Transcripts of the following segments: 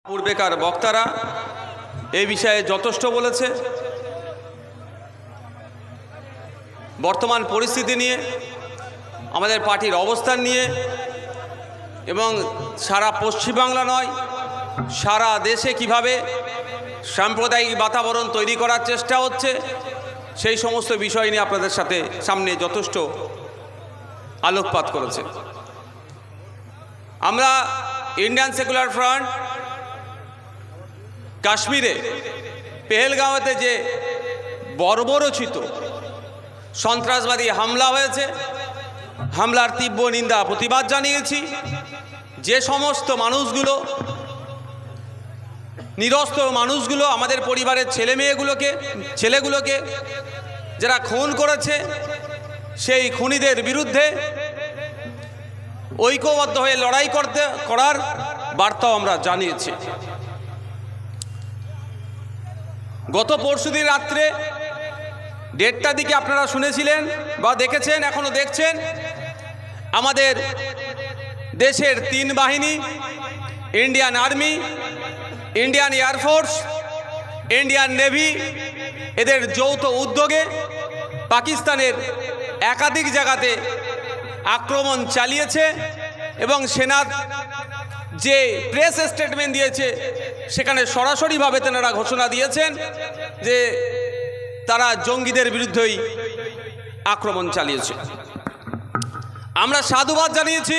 পূর্বেকার বক্তারা এই বিষয়ে যথেষ্ট বলেছে। বর্তমান পরিস্থিতি নিয়ে, আমাদের পার্টির অবস্থান নিয়ে এবং সারা পশ্চিমবাংলা নয় সারা দেশে কিভাবে সাম্প্রদায়িক বাতাবরণ তৈরি করার চেষ্টা হচ্ছে সেই সমস্ত বিষয় নিয়ে আপনাদের সামনে যথেষ্ট আলোকপাত করেছে। আমরা ইন্ডিয়ান সেকুলার ফ্রন্ট কাশ্মীরে পেহেলগাঁওতে যে বর্বরোচিত সন্ত্রাসবাদী হামলা হয়েছে, হামলার তীব্র নিন্দা প্রতিবাদ জানিয়েছি। যে সমস্ত মানুষগুলো, নিরস্ত্র মানুষগুলো, আমাদের পরিবারের ছেলেগুলোকে যারা খুন করেছে, সেই খুনিদের বিরুদ্ধে ঐক্যবদ্ধ হয়ে লড়াই করার বার্তাও আমরা জানিয়েছি। গত পরশুদিন রাত্রে 1:30টার দিকে আপনারা শুনেছিলেন বা দেখেছেন, এখনো দেখছেন, আমাদের দেশের 3 বাহিনী, Indian army, Indian air force, Indian navy, এদের যৌথ উদ্যোগে পাকিস্তানের একাধিক জায়গাতে আক্রমণ চালিয়েছে এবং সেনা যে প্রেস স্টেটমেন্ট দিয়েছে সেখানে সরাসরিভাবে তেনারা ঘোষণা দিয়েছেন যে তারা জঙ্গিদের বিরুদ্ধেই আক্রমণ চালিয়েছে। আমরা সাধুবাদ জানিয়েছি,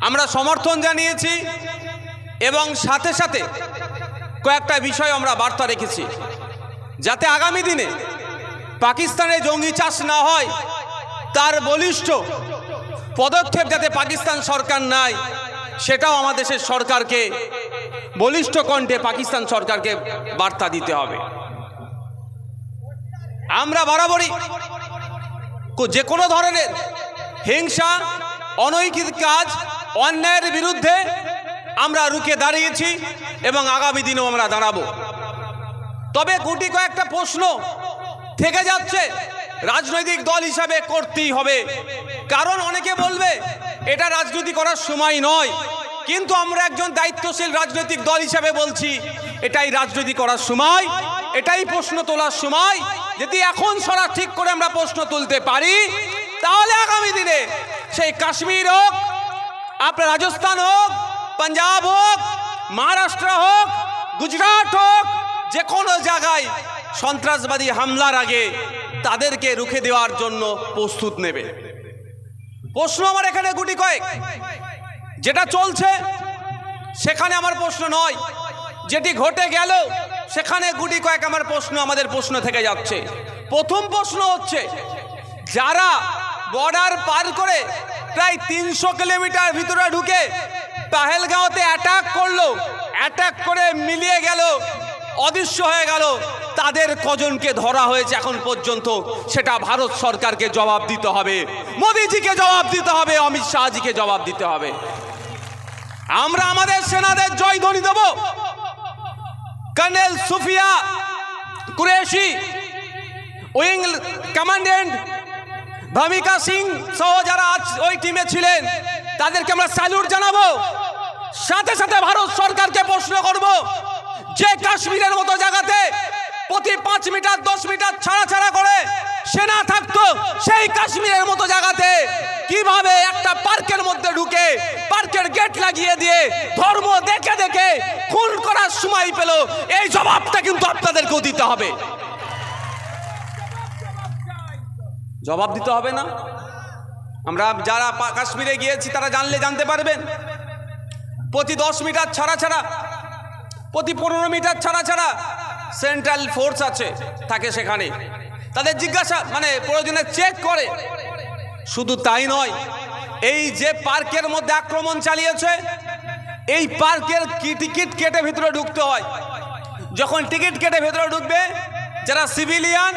আমরা সমর্থন জানিয়েছি এবং সাথে সাথে কয়েকটা বিষয় আমরা বার্তা রেখেছি যাতে আগামী দিনে পাকিস্তানে জঙ্গি চাষ না হয় তার বলিষ্ঠ পদক্ষেপ যাতে পাকিস্তান সরকার নেয়, সেটাও আমাদের দেশের সরকারকে বলিষ্ঠ কণ্ঠে পাকিস্তান সরকারকে বার্তা দিতে হবে। আমরা বরাবরই যে কোনো ধরনের হিংসা, অনৈতিক কাজ, অন্যায়ের বিরুদ্ধে আমরা রুখে দাঁড়িয়েছি এবং আগামী দিনেও আমরা দাঁড়াবো। তবে গুটি কয়েকটা প্রশ্ন থেকে যাচ্ছে, রাজনৈতিক দল হিসাবে করতেই হবে, কারণ অনেকে বলবে এটা রাজনীতি করার সময় নয়, কিন্তু আমরা একজন দায়িত্বশীল রাজনৈতিক দল হিসাবে বলছি এটাই রাজনীতি করার সময়, এটাই প্রশ্ন তোলার সময়। যদি এখন ঠিক করে আমরা প্রশ্ন তুলতে পারি তাহলে আগামী দিনে সেই কাশ্মীর হোক, আপনার রাজস্থান হোক, পাঞ্জাব হোক, মহারাষ্ট্র হোক, গুজরাট হোক, যে কোনো জায়গায় সন্ত্রাসবাদী হামলার আগে তাদেরকে রুখে দেওয়ার জন্য প্রস্তুত নেবে। প্রশ্ন আমার এখানে গুটি কয়েক, যেটা চলছে সেখানে আমার প্রশ্ন নয়, যেটি ঘটে গেল সেখানে গুটি কয়েক আমার প্রশ্ন, আমাদের প্রশ্ন থেকে যাচ্ছে। প্রথম প্রশ্ন হচ্ছে, যারা বর্ডার পার করে প্রায় 300 কিলোমিটার ভিতরে ঢুকে পেহেলগাঁওতে অ্যাটাক করলো, অ্যাটাক করে মিলিয়ে গেল, অদৃশ্য হয়ে গেল, তাদের কজনকে ধরা হয়েছে এখন পর্যন্ত, সেটা ভারত সরকারকে জবাব দিতে হবে, মোদিজিকে জবাব দিতে হবে, অমিত শাহজিকে জবাব দিতে হবে। আমরা আমাদের সেনাদের জয়ধ্বনি দেব। Colonel Sofiya Qureshi, wing commandant Bhumika Singh সহ যারা ওই টিমে ছিলেন তাদেরকে আমরা স্যালুট জানাবো। সাথে সাথে ভারত সরকারকে প্রশ্ন করব, যে কাশ্মীরের মতো জায়গাতে প্রতি 5 মিটার 10 মিটার ছাড়া করে সেনা থাকতো, সেই কাশ্মীরের মতো জায়গাতে কিভাবে একটা পার্কের মধ্যে ঢুকে পার্কের গেট লাগিয়ে দিয়ে ধর্ম দেখে দেখে খুন করার সময় পেল? এই জবাবটা কিন্তু আপনাদেরকেও দিতে হবে, জবাব দিতে হবে না? আমরা যারা কাশ্মীরে গিয়েছি তারা জানতে পারবেন, প্রতি 10 মিটার ছাড়া, প্রতি 15 মিটার ছাড়া সেন্ট্রাল ফোর্স থাকে সেখানে, তাদের জিজ্ঞাসা প্রয়োজনে চেক করে। শুধু তাই নয়, এই যে পার্কের মধ্যে আক্রমণ চালিয়েছে, এই পার্কের টিকিট কেটে ভেতরে ঢুকতে হয়। যখন টিকিট কেটে ভেতরে ঢুকবে যারা সিভিলিয়ান,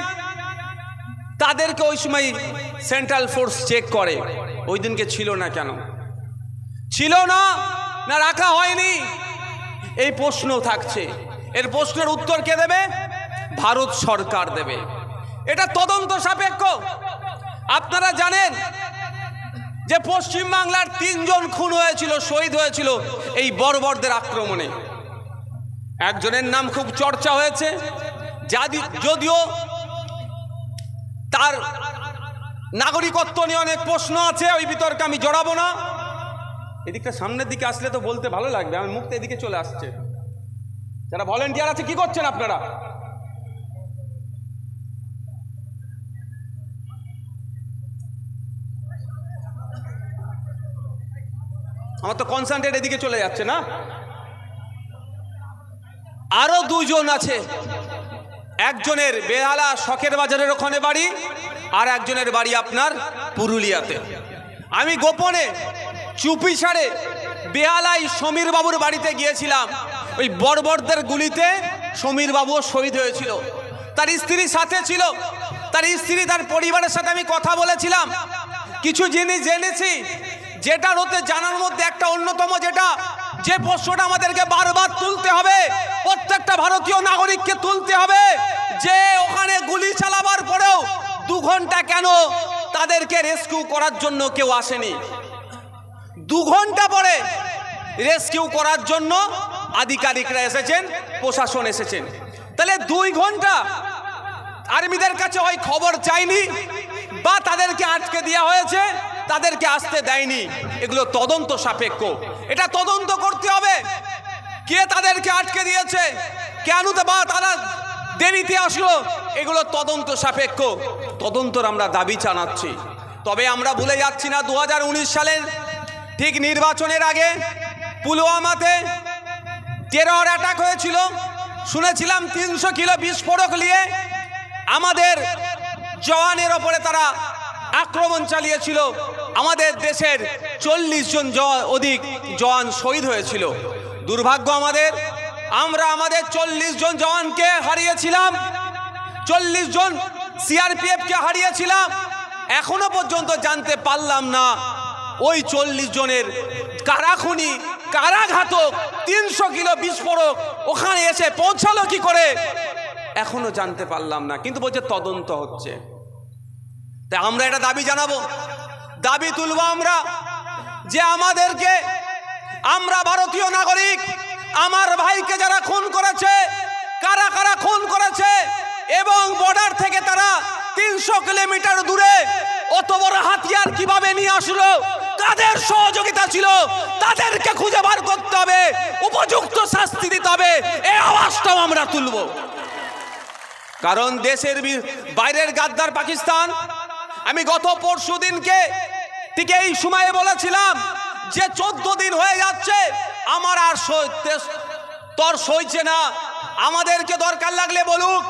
তাদেরকে ওই সময় সেন্ট্রাল ফোর্স চেক করে। ওই দিনকে ছিল না কেন? ছিল না রাখা হয়নি? এই প্রশ্ন থাকছে। এর প্রশ্নের উত্তর কে দেবে? ভারত সরকার দেবে। এটা তদন্ত সাপেক্ষ। আপনারা জানেন যে পশ্চিম বাংলার 3 জন খুন হয়েছিল, শহীদ হয়েছিল এই বর্বরদের আক্রমণে। একজনের নাম খুব চর্চা হয়েছে, যদিও তার নাগরিকত্ব নিয়ে অনেক প্রশ্ন আছে, ওই বিতর্কে আমি জড়াবো না। এদিকটা সামনের দিকে আসলে তো বলতে ভালো লাগবে, আমার মুখটা এদিকে চলে আসছে। যারা ভলেন্টিয়ার আছে কি করছেন আপনারা? আমার তো কনসেন্ট্রেট এদিকে চলে যাচ্ছে না। আরো দুজন আছে, একজনের বেহালা শখের বাজারের ওখানে বাড়ি, আর একজনের বাড়ি আপনার পুরুলিয়াতে। আমি গোপনে চুপি সারে বেহালায় সমীর বাবুর বাড়িতে গিয়েছিলাম। ওই বর্বরদের গুলিতে সমীর বাবুও শহীদ হয়েছিল, তার স্ত্রীর সাথে ছিল, তার স্ত্রী তার পরিবারের সাথে আমি কথা বলেছিলাম। কিছু জিনিস জেনেছি, যেটার হতে জানার মধ্যে একটা অন্যতম, যে প্রশ্নটা আমাদেরকে বারবার তুলতে হবে, প্রত্যেকটা ভারতীয় নাগরিককে তুলতে হবে, যে ওখানে গুলি চালাবার পরেও 2 ঘন্টা কেন তাদেরকে রেস্কিউ করার জন্য কেউ আসেনি? 2 ঘন্টা পরে রেস্কিউ করার জন্য আধিকারিকরা এসেছেন, প্রশাসন এসেছেন। তাহলে 2 ঘন্টা আর্মিদের কাছে হয় খবর চাইনি, বা তাদেরকে আটকে দেওয়া হয়েছে, তাদেরকে আসতে দেয়নি। এগুলো তদন্ত সাপেক্ষ, এটা তদন্ত করতে হবে। কে তাদেরকে আটকে দিয়েছে, কেন বা তারা দেরিতে আসলো, এগুলো তদন্ত সাপেক্ষ। তদন্তর আমরা দাবি জানাচ্ছি। তবে আমরা ভুলে যাচ্ছি না, 2019 সালের ঠিক নির্বাচনের আগে পুলওয়ামাতে টেরর অ্যাটাক হয়েছিল। শুনেছিলাম 300 কিলো বিস্ফোরক নিয়ে আমাদের জওয়ানের ওপরে তারা আক্রমণ চালিয়েছিল। আমাদের দেশের 40 জন অধিক জওয়ান শহীদ হয়েছিল। দুর্ভাগ্য আমরা আমাদের 40 জন জওয়ানকে হারিয়েছিলাম, 40 জন সিআরপিএফকে হারিয়েছিলাম। এখনো পর্যন্ত জানতে পারলাম না ওই 40 জনের কারা খুনি, কারা ঘাতক, 300 কিলো বিস্ফোরক ওখানে এসে পৌঁছালো কি করে, এখনো জানতে পারলাম না। কিন্তু বলছে তদন্ত হচ্ছে। তাই আমরা এটা দাবি জানাবো, দাবি তুলবো আমরা, যে আমরা ভারতীয় নাগরিক, আমার ভাইকে যারা খুন করেছে, কারা কারা খুন করেছে, এবং বর্ডার থেকে তারা 300 কিলোমিটার দূরে অত বড় হাতিয়ার কিভাবে নিয়ে আসলো, কাদের সহযোগিতা ছিল, তাদেরকে খুঁজে বার করতে হবে, উপযুক্ত শাস্তি দিতে হবে। এই আওয়াজটাও আমরা তুলব। কারণ দেশের বাইরের গাদ্দার পাকিস্তান, আমি গত পরশু দিনকে ঠিক এই সময়ে বলেছিলাম যে 14 দিন হয়ে যাচ্ছে, আমার আর তর সইছে না, আমাদেরকে দরকার লাগলে বলুক,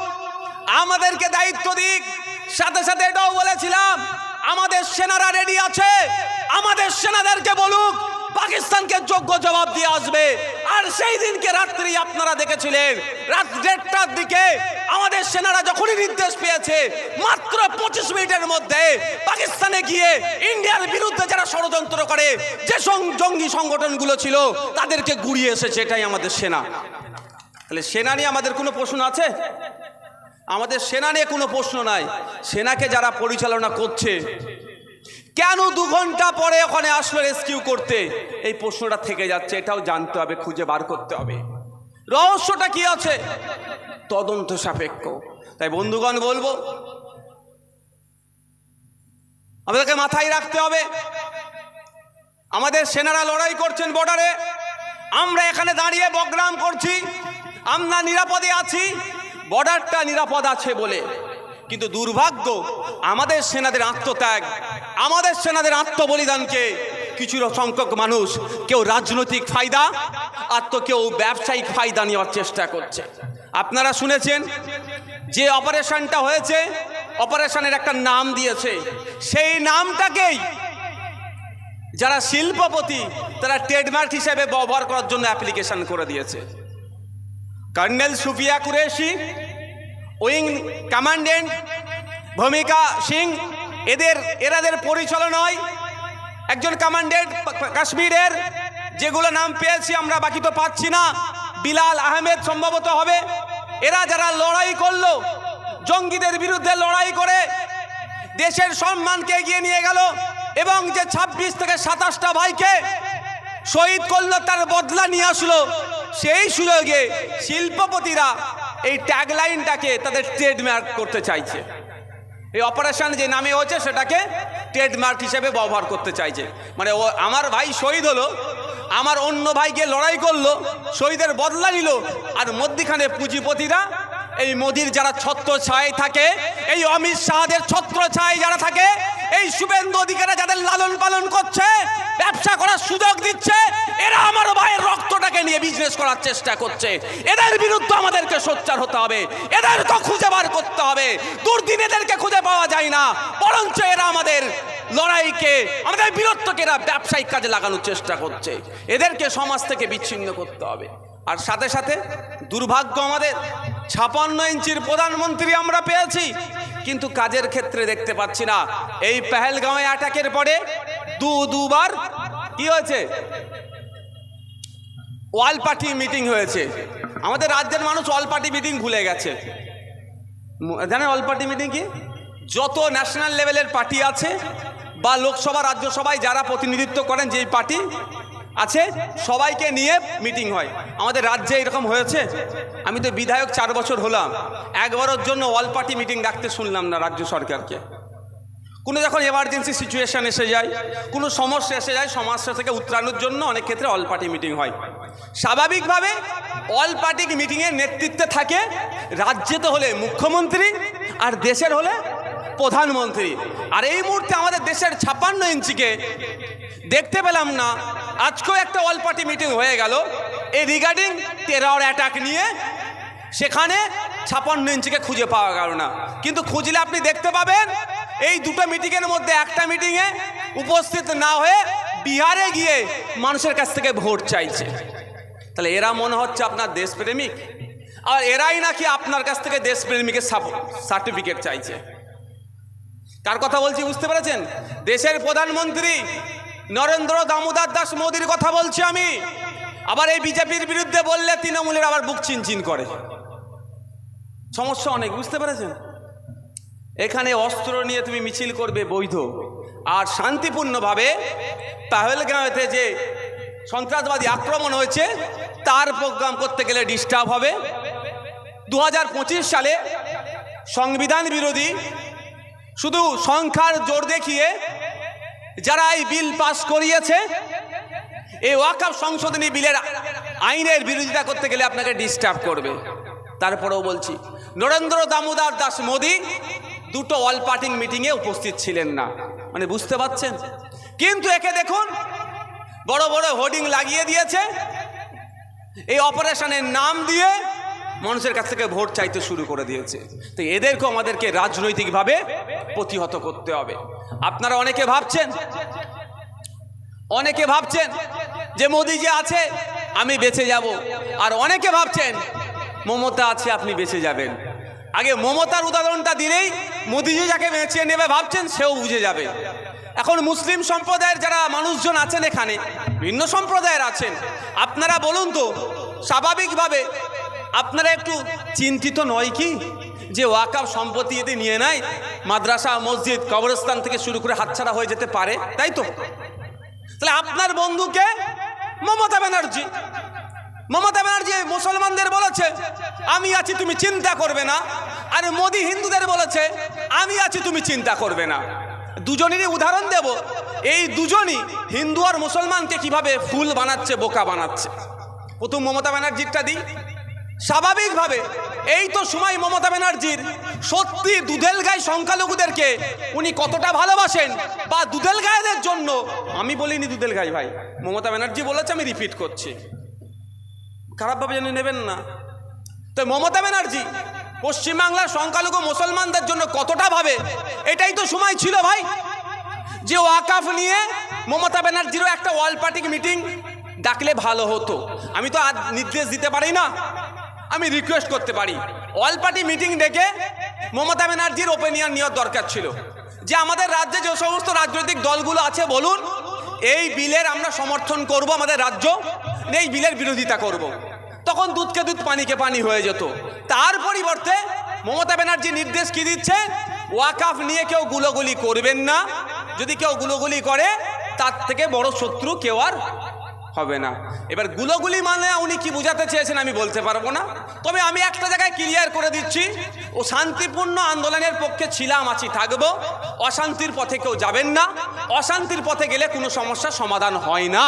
আমাদেরকে দায়িত্ব দিক। সাথে সাথে এটাও বলেছিলাম আমাদের সেনারা রেডি আছে, আমাদের সেনাদেরকে বলুক, পাকিস্তানকে যোগ্য জবাব দিয়ে আসবে। আর সেই দিনকে রাত্রি আপনারা দেখেছিলেন, রাত 1:30টার দিকে আমাদের সেনারা যখনই নির্দেশ পেয়েছে, মাত্র 25 মিনিটের মধ্যে পাকিস্তানে গিয়ে ইন্ডিয়ার বিরুদ্ধে যারা ষড়যন্ত্র করে, যে জঙ্গি সংগঠনগুলো ছিল, তাদেরকে গুড়িয়ে এসেছে। এটাই আমাদের সেনা। তাহলে সেনা নিয়ে আমাদের কোনো প্রশ্ন আছে? আমাদের সেনা নিয়ে কোনো প্রশ্ন নাই। সেনাকে যারা পরিচালনা করছে, কেন 2 ঘন্টা পরে ওখানে আসলো রেস্কিউ করতে, এই প্রশ্নটা থেকে যাচ্ছে। এটাও জানতে হবে, খুঁজে বার করতে হবে রহস্যটা কি আছে, তদন্ত সাপেক্ষ। তাই বন্ধুগণ বলবো, আমাদেরকে মাথায় রাখতে হবে, আমাদের সেনারা লড়াই করছেন বর্ডারে, আমরা এখানে দাঁড়িয়ে বগ্রাম করছি, আমরা নিরাপদে আছি, বর্ডারটা নিরাপদ আছে বলে। কিন্তু দুর্ভাগ্য, আমাদের সেনাদের আত্মত্যাগ, আমাদের সেনাদের আত্মবলিদানকে কিছু সংখ্যক মানুষ, কেউ রাজনৈতিক ফায়দা, আর তো কেউ ব্যবসায়িক ফায়দা নেওয়ার চেষ্টা করছে। আপনারা শুনেছেন যে অপারেশনটা হয়েছে, অপারেশনের একটা নাম দিয়েছে, সেই নামটাকেই যারা শিল্পপতি তারা ট্রেডমার্ক হিসেবে ব্যবহার করার জন্য অ্যাপ্লিকেশন করে দিয়েছে। Colonel Sofiya Qureshi, wing commandant Bhumika Singh, এরাদের পরিচালনায় একজন কমান্ডেন্ট কাশ্মীরের, যেগুলো নাম পেয়েছি আমরা, বাকি তো পাচ্ছি না, বিলাল আহমেদ সম্ভবত হবে। এরা যারা লড়াই করলো, জঙ্গিদের বিরুদ্ধে লড়াই করে দেশের সম্মানকে এগিয়ে নিয়ে গেল, এবং যে 26 থেকে 27টা ভাইকে শহীদ করলো, তার বদলা নিয়ে আসলো, সেই সুযোগে শিল্পপতিরা এই ট্যাগলাইনটাকে তাদের ট্রেডমার্ক করতে চাইছে। এই অপারেশন যে নামে হচ্ছে সেটাকে ট্রেডমার্ক হিসেবে ব্যবহার করতে চাইছে। মানে ও আমার ভাই শহীদ হলো, আমার অন্য ভাইকে লড়াই করলো, শহীদের বদলা নিল, আর মধ্যিখানে পুঁজিপতিরা এই মোদির যারা ছত্র ছায় থাকে, এই অমিত শাহদের ছত্র ছায় যারা থাকে, এই শুভেন্দু অধিকারী যাদের লালন পালন করছে, ব্যবসা করার সুযোগ দিচ্ছে, এরা আমার ভাইয়ের রক্তটাকে নিয়ে বিজনেস করার চেষ্টা করছে। এদের বিরুদ্ধে আমাদেরকে সোচ্চার হতে হবে, এদেরকে খুঁজে বার করতে হবে। দুর্দিন এদেরকে খুঁজে পাওয়া যায় না, বরঞ্চ এরা আমাদের লড়াইকে, আমাদের বীরত্বকে এরা ব্যবসায়িক কাজে লাগানোর চেষ্টা করছে। এদেরকে সমাজ থেকে বিচ্ছিন্ন করতে হবে। আর সাথে সাথে দুর্ভাগ্য আমাদের 56 ইঞ্চির প্রধানমন্ত্রী আমরা পেয়েছি, কিন্তু কাজের ক্ষেত্রে দেখতে পাচ্ছি না। এই পেহেলগাঁওয়ে অ্যাটাকের পরে দুবার কি হয়েছে, ওয়াল পার্টি মিটিং হয়েছে। আমাদের রাজ্যের মানুষ অল পার্টি মিটিং ভুলে গেছে। জানেন অল পার্টি মিটিং কি? যত ন্যাশনাল লেভেলের পার্টি আছে বা লোকসভা রাজ্যসভায় যারা প্রতিনিধিত্ব করেন যেই পার্টি আছে, সবাইকে নিয়ে মিটিং হয়। আমাদের রাজ্যে এরকম হয়েছে? আমি তো বিধায়ক 4 বছর হলাম, একবারের জন্য অল পার্টি মিটিং ডাকতে শুনলাম না রাজ্য সরকারকে। কোনো যখন এমার্জেন্সি সিচুয়েশন এসে যায়, কোনো সমস্যা এসে যায়, সমস্যা থেকে উত্তরানোর জন্য অনেক ক্ষেত্রে অল পার্টি মিটিং হয়। স্বাভাবিকভাবে অল পার্টি মিটিংয়ের নেতৃত্বে থাকে রাজ্যে তো হলে মুখ্যমন্ত্রী, আর দেশের হলে প্রধানমন্ত্রী। আর এই মুহূর্তে আমাদের দেশের 56 ইঞ্চিকে দেখতে পেলাম না। আজকেও একটা অল পার্টি মিটিং হয়ে গেল এই রিগার্ডিং টেরর অ্যাটাক নিয়ে, সেখানে 56 ইঞ্চিকে খুঁজে পাওয়া গেল না। কিন্তু খুঁজলে আপনি দেখতে পাবেন এই দুটো মিটিংয়ের মধ্যে একটা মিটিংয়ে উপস্থিত না হয়ে বিহারে গিয়ে মানুষের কাছ থেকে ভোট চাইছে। তাহলে এরা মনে হচ্ছে আপনার দেশপ্রেমিক, আর এরাই নাকি আপনার কাছ থেকে দেশপ্রেমিকের সার্টিফিকেট চাইছে। কার কথা বলছি বুঝতে পেরেছেন? দেশের প্রধানমন্ত্রী নরেন্দ্র দামোদর দাস মোদির কথা বলছি আমি। আবার এই বিজেপির বিরুদ্ধে বললে তৃণমূলের আবার বুক চিনচিন করে। সমস্যা অনেক, বুঝতে পেরেছেন? এখানে অস্ত্র নিয়ে তুমি মিছিল করবে বৈধ, আর শান্তিপূর্ণভাবে পেহেলগাঁওতে যে সন্ত্রাসবাদী আক্রমণ হয়েছে তার প্রোগ্রাম করতে গেলে ডিস্টার্ব হবে। 2025 সালে সংবিধান বিরোধী শুধু সংখ্যার জোর দেখিয়ে যারা এই বিল পাস করিয়েছে, এই ওয়াকফ সংশোধনী বিলের আইনের বিরোধিতা করতে গেলে আপনাকে ডিস্টার্ব করবে। তারপরেও বলছি, নরেন্দ্র দামোদর দাস মোদি দুটো অল পার্টি মিটিংয়ে উপস্থিত ছিলেন না। মানে বুঝতে পারছেন? কিন্তু একে দেখুন, বড় বড় হোর্ডিং লাগিয়ে দিয়েছে, এই অপারেশনের নাম দিয়ে মানুষের কাছ থেকে ভোট চাইতে শুরু করে দিয়েছে। তো এদেরকেও আমাদেরকে রাজনৈতিকভাবে প্রতিহত করতে হবে। আপনারা অনেকে ভাবছেন যে মোদি যে আছে আমি বেঁচে যাব, আর অনেকে ভাবছেন মমতা আছে আপনি বেঁচে যাবেন। আগে মমতার উদাহরণটা দিলেই মোদিজি যাকে বেঁচিয়ে নেবে ভাবছেন সেও বুঝে যাবে। এখন মুসলিম সম্প্রদায়ের যারা মানুষজন আছেন, এখানে ভিন্ন সম্প্রদায়ের আছেন, আপনারা বলুন তো স্বাভাবিকভাবে আপনারা একটু চিন্তিত নয় কি যে ওয়াকফ সম্পত্তি যদি নিয়ে নেয়, মাদ্রাসা মসজিদ কবরস্থান থেকে শুরু করে হাতছাড়া হয়ে যেতে পারে, তাই তো? তাহলে আপনার বন্ধুকে মমতা ব্যানার্জি মুসলমানদের বলেছে আমি আছি তুমি চিন্তা করবে না, আর মোদি হিন্দুদের বলেছে আমি আছি তুমি চিন্তা করবে না। দুজনেরই উদাহরণ দেব, এই দুজনই হিন্দু আর মুসলমানকে কিভাবে ফুল বানাচ্ছে, বোকা বানাচ্ছে। প্রথম মমতা ব্যানার্জিরটা দিই। স্বাভাবিকভাবে এই তো সময় মমতা ব্যানার্জির সত্যি দুধেলগাই সংখ্যালঘুদেরকে উনি কতটা ভালোবাসেন, বা দুধেলগাইদের জন্য, আমি বলিনি দুধেলগাই ভাই, মমতা ব্যানার্জি বলেছে, আমি রিপিট করছি, খারাপভাবে জেনে নেবেন না। তো মমতা ব্যানার্জি পশ্চিমবাংলার সংখ্যালঘু মুসলমানদের জন্য কতটা ভাবে, এটাই তো সময় ছিল ভাই যে ওয়াকফ নিয়ে মমতা ব্যানার্জিরও একটা অল পার্টি মিটিং ডাকলে ভালো হতো। আমি তো আর নির্দেশ দিতে পারি না, আমি রিকোয়েস্ট করতে পারি। অল পার্টি মিটিং ডেকে মমতা ব্যানার্জির ওপিনিয়ন নেওয়ার দরকার ছিল যে আমাদের রাজ্যে যে সমস্ত রাজনৈতিক দলগুলো আছে বলুন এই বিলের আমরা সমর্থন করব, আমাদের রাজ্য এই বিলের বিরোধিতা করব। তখন দুধকে দুধ পানিকে পানি হয়ে যেত। তার পরিবর্তে মমতা ব্যানার্জি নির্দেশ কি দিচ্ছে, ওয়াকফ নিয়ে কেউ গুলোগুলি করবেন না, যদি কেউ গুলোগুলি করে তার থেকে বড় শত্রু কেউ আর হবে না। এবার গুলোগুলি মানে উনি কি বোঝাতে চেয়েছেন আমি বলতে পারবো না, তবে আমি একটা জায়গায় ক্লিয়ার করে দিচ্ছি, ও শান্তিপূর্ণ আন্দোলনের পক্ষে ছিলাম, আছি, থাকবো। অশান্তির পথে কেউ যাবেন না, অশান্তির পথে গেলে কোনো সমস্যার সমাধান হয় না।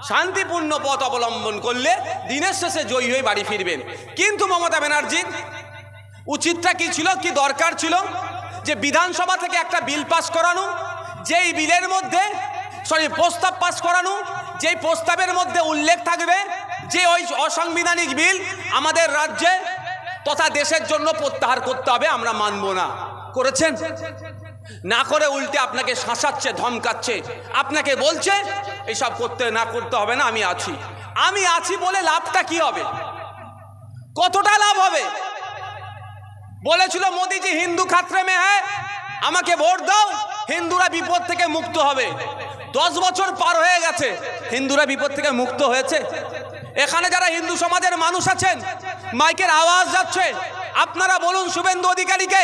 শান্তিপূর্ণ পথ অবলম্বন করলে দিনের শেষে জয়ী হয়ে বাড়ি ফিরবেন। কিন্তু মমতা ব্যানার্জির উচিতটা কি ছিল, কি দরকার ছিল, যে বিধানসভা থেকে একটা বিল পাস করানো, যেই বিলের মধ্যে প্রস্তাব পাস করানো, যেই প্রস্তাবের মধ্যে উল্লেখ থাকবে যে ওই অসাংবিধানিক বিল আমাদের রাজ্যে তথা দেশের জন্য প্রত্যাহার করতে হবে, আমরা মানব না। করেছেন না, করে উল্টে আপনাকে শাসাচ্ছে, ধমকাচ্ছে, আপনাকে বলছে এইসব করতে না করতে হবে না, আমি আছি বলে লাভটা কি হবে, কতটা লাভ হবে? বলেছিল মোদিজি হিন্দু খাতরে মে হ্যায়, আমাকে ভোট দাও, হিন্দুরা বিপদ থেকে মুক্ত হবে। 10 বছর পার হয়ে গেছে, হিন্দুরা বিপদ থেকে মুক্ত হয়েছে? এখানে যারা হিন্দু সমাজের মানুষ আছেন, মাইকের আওয়াজ যাচ্ছে, আপনারা বলুন শুভেন্দু অধিকারীকে,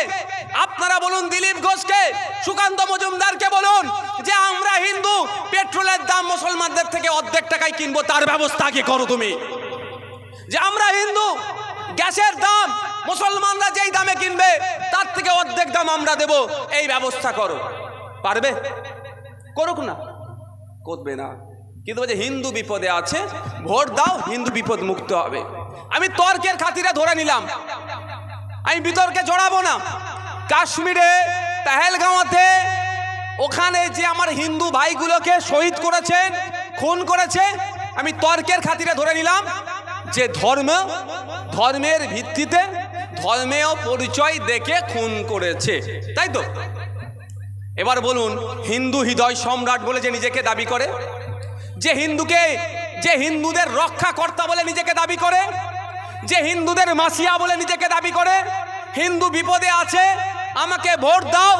আপনারা বলুন দিলীপ ঘোষকে, সুকান্ত মজুমদারকে বলুন যে আমরা হিন্দু, পেট্রোলের দাম মুসলমানদের থেকে অর্ধেক টাকায় কিনবো, তার ব্যবস্থা কি করো তুমি। যে আমরা হিন্দু, গ্যাসের দাম মুসলমানরা যেই দামে কিনবে তার থেকে অর্ধেক দাম আমরা দেব, এই ব্যবস্থা করো। পারবে? করুক না, করবে না। কিন্তু বলছে হিন্দু বিপদে আছে, ভোট দাও, হিন্দু বিপদ মুক্ত হবে। আমি তর্কের খাতিরে ধরে নিলাম, আমি বিতর্কে জড়াবো না। কাশ্মীরে পেহেলগাঁওতে ওখানে যে আমার হিন্দু ভাইগুলোকে শহীদ করেছেন, খুন করেছে, আমি তর্কের খাতিরে ধরে নিলাম যে ধর্মের ভিত্তিতে, ধর্মেও পরিচয় দেখে খুন করেছে, তাই তো? এবার বলুন, হিন্দু হৃদয় সম্রাট বলে যে নিজেকে দাবি করে, যে হিন্দুদের রক্ষাকর্তা বলে নিজেকে দাবি করে, যে হিন্দুদের মাসিয়া বলে নিজেকে দাবি করে, হিন্দু বিপদে আছে, আমাকে ভোট দাও,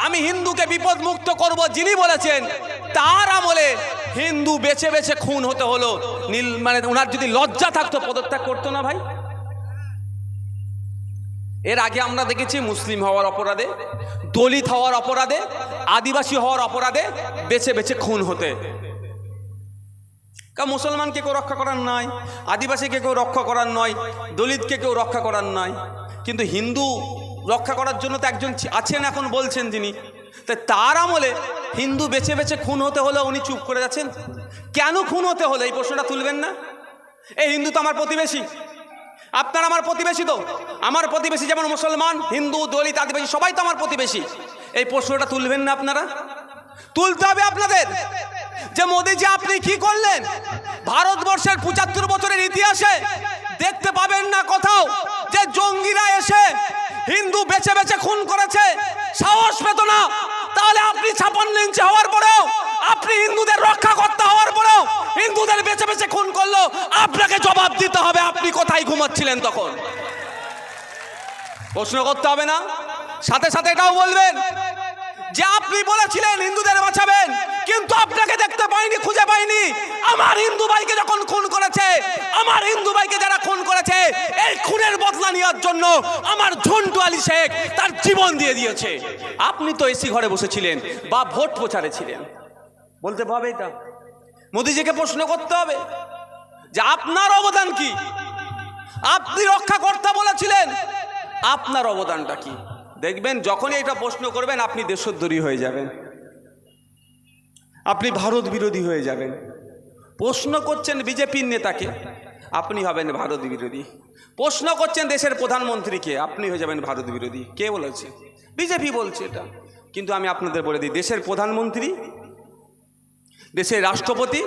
আমি হিন্দুকে বিপদ মুক্ত করব, যিনি বলেছেন, তার আমলে হিন্দু বেছে বেছে খুন হতে হলো। মানে ওনার যদি লজ্জা থাকতো পদত্যাগ করতো না ভাই। এর আগে আমরা দেখেছি মুসলিম হওয়ার অপরাধে, দলিত হওয়ার অপরাধে, আদিবাসী হওয়ার অপরাধে বেছে বেছে খুন হতে। মুসলমানকে কেউ রক্ষা করার নয়, আদিবাসীকে কেউ রক্ষা করার নয়, দলিতকে কেউ রক্ষা করার নয়, কিন্তু হিন্দু রক্ষা করার জন্য তো একজন আছেন, এখন বলছেন যিনি, তার আমলে হিন্দু বেছে বেছে খুন হতে হলো, উনি চুপ করে যাচ্ছেন। কেন খুন হতে হলো এই প্রশ্নটা তুলবেন না? এই হিন্দু তো আমার প্রতিবেশী, আপনার আমার প্রতিবেশী, তো আমার প্রতিবেশী যেমন মুসলমান, হিন্দু, দলিত, আদিবাসী সবাই তো আমার প্রতিবেশী। এই প্রশ্নটা তুলবেন না আপনারা? তুলতে হবে আপনাদের। যে মোদিজি আপনি কি করলেন? ভারতবর্ষের 75 বছরের ইতিহাসে দেখতে পাবেন না কোথাও যে জঙ্গিরা এসে হিন্দু বেছে বেছে খুন করেছে, সাহস পেত না। তাহলে আপনি 56 ইঞ্চি হওয়ার পরেও, আপনি হিন্দুদের রক্ষা করতে হওয়ার পরেও হিন্দুদের বেছে বেছে খুন করলো, আপনাকে জবাব দিতে হবে আপনি কোথায় ঘুমাচ্ছিলেন তখন। প্রশ্ন করতে হবে না? সাথে সাথে এটাও বলবেন যে আপনি বলেছিলেন হিন্দুদের বাঁচাবেন, কিন্তু আপনাকে দেখতে পাইনি, খুঁজে পাইনি। আমার হিন্দু ভাইকে যখন খুন করেছে, আমার হিন্দু ভাইকে যারা খুন করেছে, এই খুনের বদলা নেওয়ার জন্য আমার ঝন্টু আলী শেখ তার জীবন দিয়ে দিয়েছে। আপনি তো এসি ঘরে বসেছিলেন বা ভোট প্রচারে ছিলেন, বলতে হবে এটা। মোদিজিকে প্রশ্ন করতে হবে যে আপনার অবদান কি? আপনি রক্ষা কর্তা বলেছিলেন, আপনার অবদানটা কি? দেখবেন যখনই এটা প্রশ্ন করবেন আপনি দেশদ্রোহী হয়ে যাবেন, আপনি ভারত বিরোধী হয়ে যাবেন। প্রশ্ন করছেন বিজেপির নেতাকে, আপনি হবেন ভারত বিরোধী। প্রশ্ন করছেন দেশের প্রধানমন্ত্রীকে, আপনি হয়ে যাবেন ভারত বিরোধী। কে বলেছে? বিজেপি বলছে এটা। কিন্তু আমি আপনাদের বলে দিই, দেশের প্রধানমন্ত্রী, দেশের রাষ্ট্রপতি,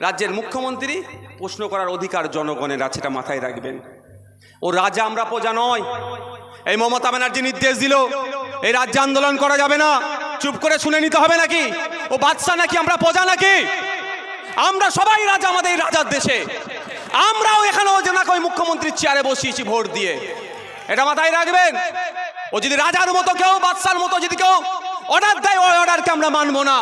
রাজ্যের মুখ্যমন্ত্রী, প্রশ্ন করার অধিকার জনগণের আছে, এটা মাথায় রাখবেন। ও রাজা, আমরা প্রজা নয়। এই মমতা ব্যানার্জি নির্দেশ দিল এই রাজ্যে আন্দোলন করা যাবে না, চুপ করে শুনে নিতে হবে নাকি? ও বাদশা নাকি আমরা প্রজা নাকি? আমরা সবাই রাজা আমাদের রাজার দেশে। আমরাও এখানে ওজনাকে ওই মুখ্যমন্ত্রীর চেয়ারে বসিয়েছি ভোট দিয়ে, এটা মাথায় রাখবেন। ও যদি রাজার মতো কেউ, বাদশার মতো যদি কেউ অর্ডার দেয়, ওই অর্ডারকে আমরা মানব না।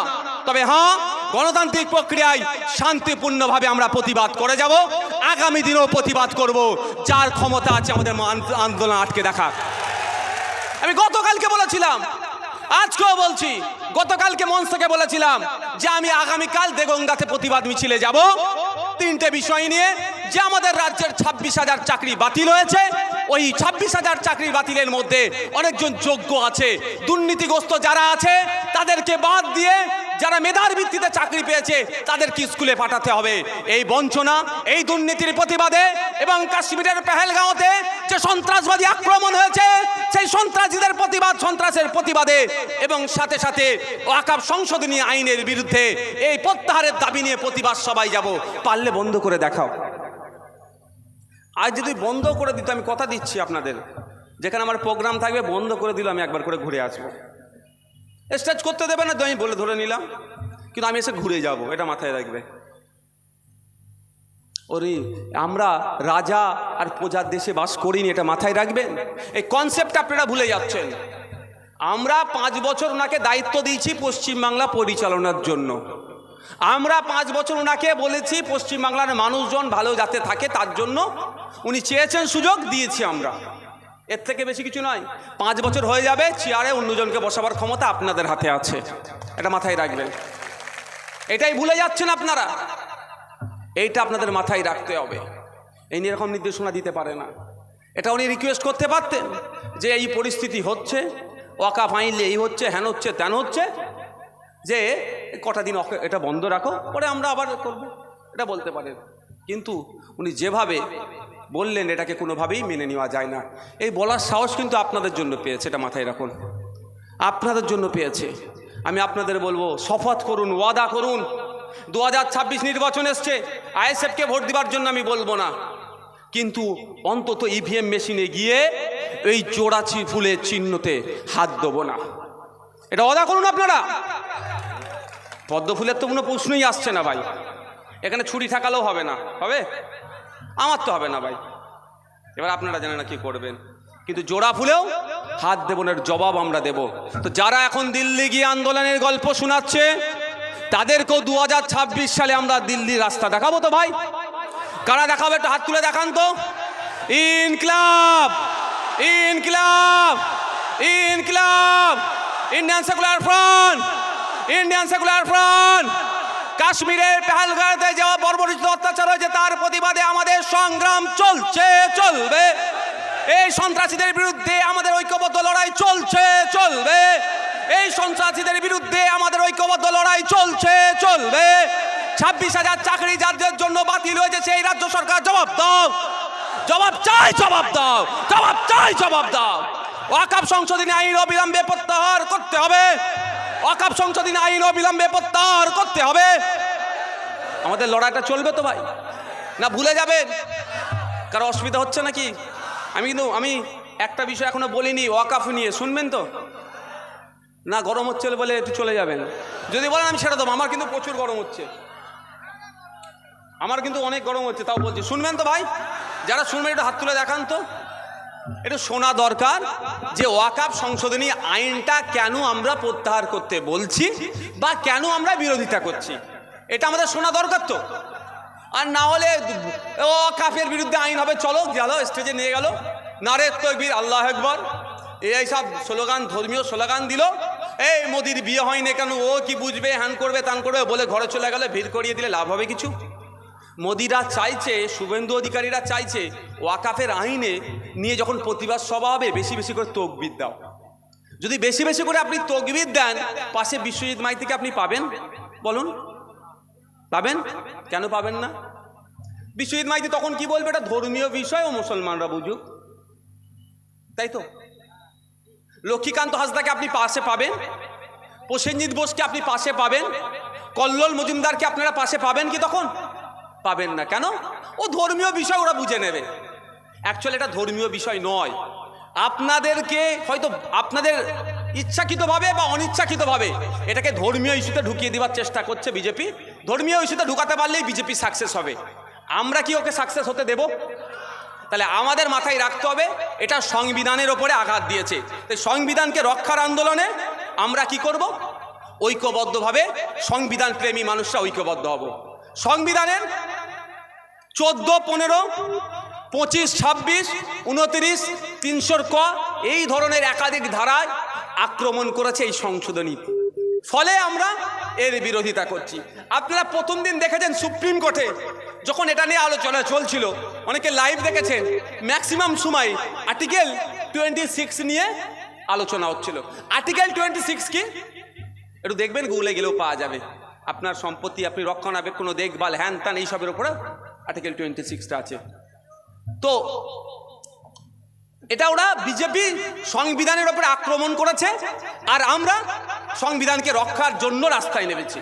তবে হ্যাঁ, গণতান্ত্রিক প্রক্রিয়ায় শান্তিপূর্ণভাবে আমরা প্রতিবাদ করে যাব, আগামী দিনেও প্রতিবাদ করব। যার ক্ষমতা আছে আমাদের আন্দোলন আটকে দেখা। আমি গতকালকে বলেছিলাম আজকেও বলছি, গতকালকে মঞ্চ থেকে বলেছিলাম যে আমি আগামীকাল দেগঙ্গাতে প্রতিবাদ মিছিলে যাব তিনটে বিষয় নিয়ে, যে আমাদের রাজ্যের 26,000 চাকরি বাতিল হয়েছে। ওই 26,000 চাকরি বাতিলের মধ্যে অনেকজন যোগ্য আছে, দুর্নীতিগ্রস্ত যারা আছে তাদেরকে বাদ দিয়ে যারা মেধার ভিত্তিতে চাকরি পেয়েছে তাদেরকে স্কুলে পাঠাতে হবে। এই বঞ্চনা, এই দুর্নীতির প্রতিবাদে এবং কাশ্মীরের পেহেলগাঁওতে যে সন্ত্রাসবাদী আক্রমণ হয়েছে সেই সন্ত্রাসীদের প্রতিবাদ, সন্ত্রাসের প্রতিবাদে এবং সাথে সাথে ওয়াকফ সংশোধনী আইনের বিরুদ্ধে এই প্রত্যাহারের দাবি নিয়ে প্রতিবাদ সবাই যাব। পারলে বন্ধ করে দেখাও। আজ যদি বন্ধ করে দিত, আমি কথা দিচ্ছি আপনাদের, যেখানে আমার প্রোগ্রাম থাকবে বন্ধ করে দিল আমি একবার করে ঘুরে আসবো। স্টেজ করতে দেবে না, আমি বলে ধরে নিলাম, কিন্তু আমি এসে ঘুরে যাব, এটা মাথায় রাখবে। ওরে আমরা রাজা আর প্রজার দেশে বাস করিনি, এটা মাথায় রাখবেন। এই কনসেপ্ট আপনারা ভুলে যাচ্ছেন। আমরা 5 বছর ওনাকে দায়িত্ব দিয়েছি পশ্চিমবাংলা পরিচালনার জন্য। আমরা 5 বছর ওনাকে বলেছি পশ্চিমবাংলার মানুষজন ভালো যাতে থাকে তার জন্য উনি চেয়েছেন, সুযোগ দিয়েছি আমরা। এর থেকে বেশি কিছু নয়। 5 বছর হয়ে যাবে, চেয়ারে অন্যজনকে বসাবার ক্ষমতা আপনাদের হাতে আছে, এটা মাথায় রাখবেন। এটাই ভুলে যাচ্ছেন আপনারা, এইটা আপনাদের মাথায় রাখতে হবে। এই নিয়ে এরকম নির্দেশনা দিতে পারে না। এটা উনি রিকোয়েস্ট করতে পারতেন যে এই পরিস্থিতি হচ্ছে, ওয়াকফ আইনলে এই হচ্ছে, হ্যান হচ্ছে, ত্যান হচ্ছে, যে কটা দিন এটা বন্ধ রাখো, পরে আমরা আবার করব, এটা বলতে পারেন। কিন্তু উনি যেভাবে বললেন এটাকে কোনোভাবেই মেনে নেওয়া যায় না। এই বলার সাহস কিন্তু আপনাদের জন্য পেয়েছে, এটা মাথায় রাখুন, আপনাদের জন্য পেয়েছে। আমি আপনাদের বলবো, শপথ করুন, ওয়াদা করুন। 2026 নির্বাচন এসছে, আইএসএফকে ভোট দেওয়ার জন্য আমি বলবো না, কিন্তু অন্তত ইভিএম মেশিনে গিয়ে এই জোড়াচি ফুলের চিহ্নতে হাত দেবো না, এটা ওয়াদা করুন আপনারা। পদ্ম ফুলের তো কোনো প্রশ্নই আসছে না ভাই, এখানে ছুরি ঠাকালেও হবে না, হবে? আমার তো হবে না ভাই। এবার আপনারা জানেন না কি করবেন, কিন্তু জোড়া ফুলেও হাত দেব না, জবাব আমরা দেব। তো যারা এখন দিল্লি গিয়ে আন্দোলনের গল্প শোনাচ্ছে তাদেরকেও 2026 সালে আমরা দিল্লির রাস্তা দেখাবো। তো ভাই কারা দেখাবে? একটু হাত তুলে দেখান তো। ইনকিলাব, ইনকিলাব, ইনকিলাব, Indian Secular Front, Indian Secular Front. কাশ্মীরের পেহেলগাঁওতে যাওয়া বর্বরিত অত্যাচার হয়েছে, তার প্রতিবাদে আমাদের সংগ্রাম চলছে, চলবে। এই সন্ত্রাসীদের বিরুদ্ধে আমাদের ঐক্যবদ্ধ লড়াই চলছে, চলবে। এই সন্ত্রাসীদের বিরুদ্ধে আমাদের ঐক্যবদ্ধ লড়াই চলছে, চলবে। 26,000 চাকরি যাদের জন্য বাতিল হয়েছে সেই রাজ্য সরকার জবাব দাও, জবাব চাই, জবাব দাও, জবাব চাই, জবাব দাও। ওয়াকফ সংশোধনী আইন অবিলম্বে প্রত্যাহার করতে হবে, ওয়াকফ সংশোধনী আইন অবিলম্বে প্রত্যাহার করতে হবে। আমাদের লড়াইটা চলবে তো ভাই, না ভুলে যাবেন? কারো অসুবিধা হচ্ছে নাকি? আমি একটা বিষয় এখনো বলিনি ওয়াকফ নিয়ে, শুনবেন তো? না গরম হচ্ছে বলে একটু চলে যাবেন। যদি বলেন আমি ছেড়ে দেবো, আমার কিন্তু প্রচুর গরম হচ্ছে, আমার কিন্তু অনেক গরম হচ্ছে, তাও বলছি। শুনবেন তো ভাই? যারা শুনবেন একটু হাত তুলে দেখান তো। একটু শোনা দরকার যে ওয়াকফ সংশোধনী আইনটা কেন আমরা প্রত্যাহার করতে বলছি বা কেন আমরা বিরোধিতা করছি, এটা আমাদের শোনা দরকার তো। আর না হলে ওয়াকফের বিরুদ্ধে আইন হবে, চলো গেল স্টেজে নিয়ে গেল, নারে তাকবীর, আল্লাহু আকবার, এইসব স্লোগান, ধর্মীয় স্লোগান দিল। এই মোদির বিয়ে হয়নি কেন, ও কি বুঝবে, হ্যান করবে, তান করবে বলে ঘরে চলে গেলে, ভিড় করিয়ে দিলে লাভ হবে কিছু? মোদিরা চাইছে, শুভেন্দু অধিকারীরা চাইছে ওয়াকফের আইনে নিয়ে যখন প্রতিবাদ সভা হবে বেশি বেশি করে তকবীর দাও। যদি বেশি বেশি করে আপনি তকবীর দেন, পাশে বিশ্বজিৎ মাইতিকে আপনি পাবেন? বলুন, পাবেন? কেন পাবেন না? বিশ্বজিৎ মাইতি তখন কি বলবে, এটা ধর্মীয় বিষয় ও মুসলমানরা বুঝুক, তাই তো? লক্ষ্মীকান্ত হাসদাকে আপনি পাশে পাবেন, প্রসেনজিৎ বোসকে আপনি পাশে পাবেন, কল্লোল মজুমদারকে আপনারা পাশে পাবেন কি? তখন পাবেন না। কেন? ও ধর্মীয় বিষয়, ওরা বুঝে নেবে। অ্যাকচুয়ালি এটা ধর্মীয় বিষয় নয়। আপনাদেরকে হয়তো আপনাদের ইচ্ছাকৃতভাবে বা অনিচ্ছাকৃতভাবে এটাকে ধর্মীয় ইস্যুতে ঢুকিয়ে দেওয়ার চেষ্টা করছে বিজেপি। ধর্মীয় ইস্যুতে ঢুকাতে পারলেই বিজেপি সাকসেস হবে। আমরা কি ওকে সাকসেস হতে দেব? তাহলে আমাদের মাথায় রাখতে হবে এটা সংবিধানের ওপরে আঘাত দিয়েছে। তাই সংবিধানকে রক্ষার আন্দোলনে আমরা কি করব? ঐক্যবদ্ধভাবে সংবিধান প্রেমী মানুষরা ঐক্যবদ্ধ হব। সংবিধানের 14, 15, 25, 26, 29, 300 ক এই ধরনের একাধিক ধারায় আক্রমণ করেছে এই সংশোধনী, ফলে আমরা এর বিরোধিতা করছি। আপনারা প্রথম দিন দেখেছেন সুপ্রিম কোর্টে যখন এটা নিয়ে আলোচনা চলছিল, অনেকে লাইভ দেখেছেন, ম্যাক্সিমাম সময় আর্টিকেল 26 নিয়ে আলোচনা হচ্ছিল। আর্টিকেল 26 কি একটু দেখবেন, গুগলে গেলেও পাওয়া যাবে। আপনার সম্পত্তি আপনি রক্ষণাবেক্ষণ ও দেখভাল হ্যান ত্যান এইসবের উপরে আর্টিকেল 26টা আছে। তো এটা ওরা বিজেপি সংবিধানের উপরে আক্রমণ করেছে, আর আমরা সংবিধানকে রক্ষার জন্য রাস্তায় নেমেছি।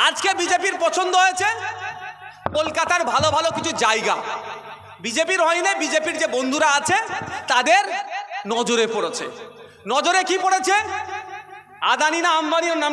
আজকে বিজেপির পছন্দ হয়েছে কলকাতার ভালো ভালো কিছু জায়গা, বিজেপির হয়নি, বিজেপির যে বন্ধুরা আছে তাদের নজরে পড়েছে। নজরে কি পড়েছে? আদানি না আম্বানির নাম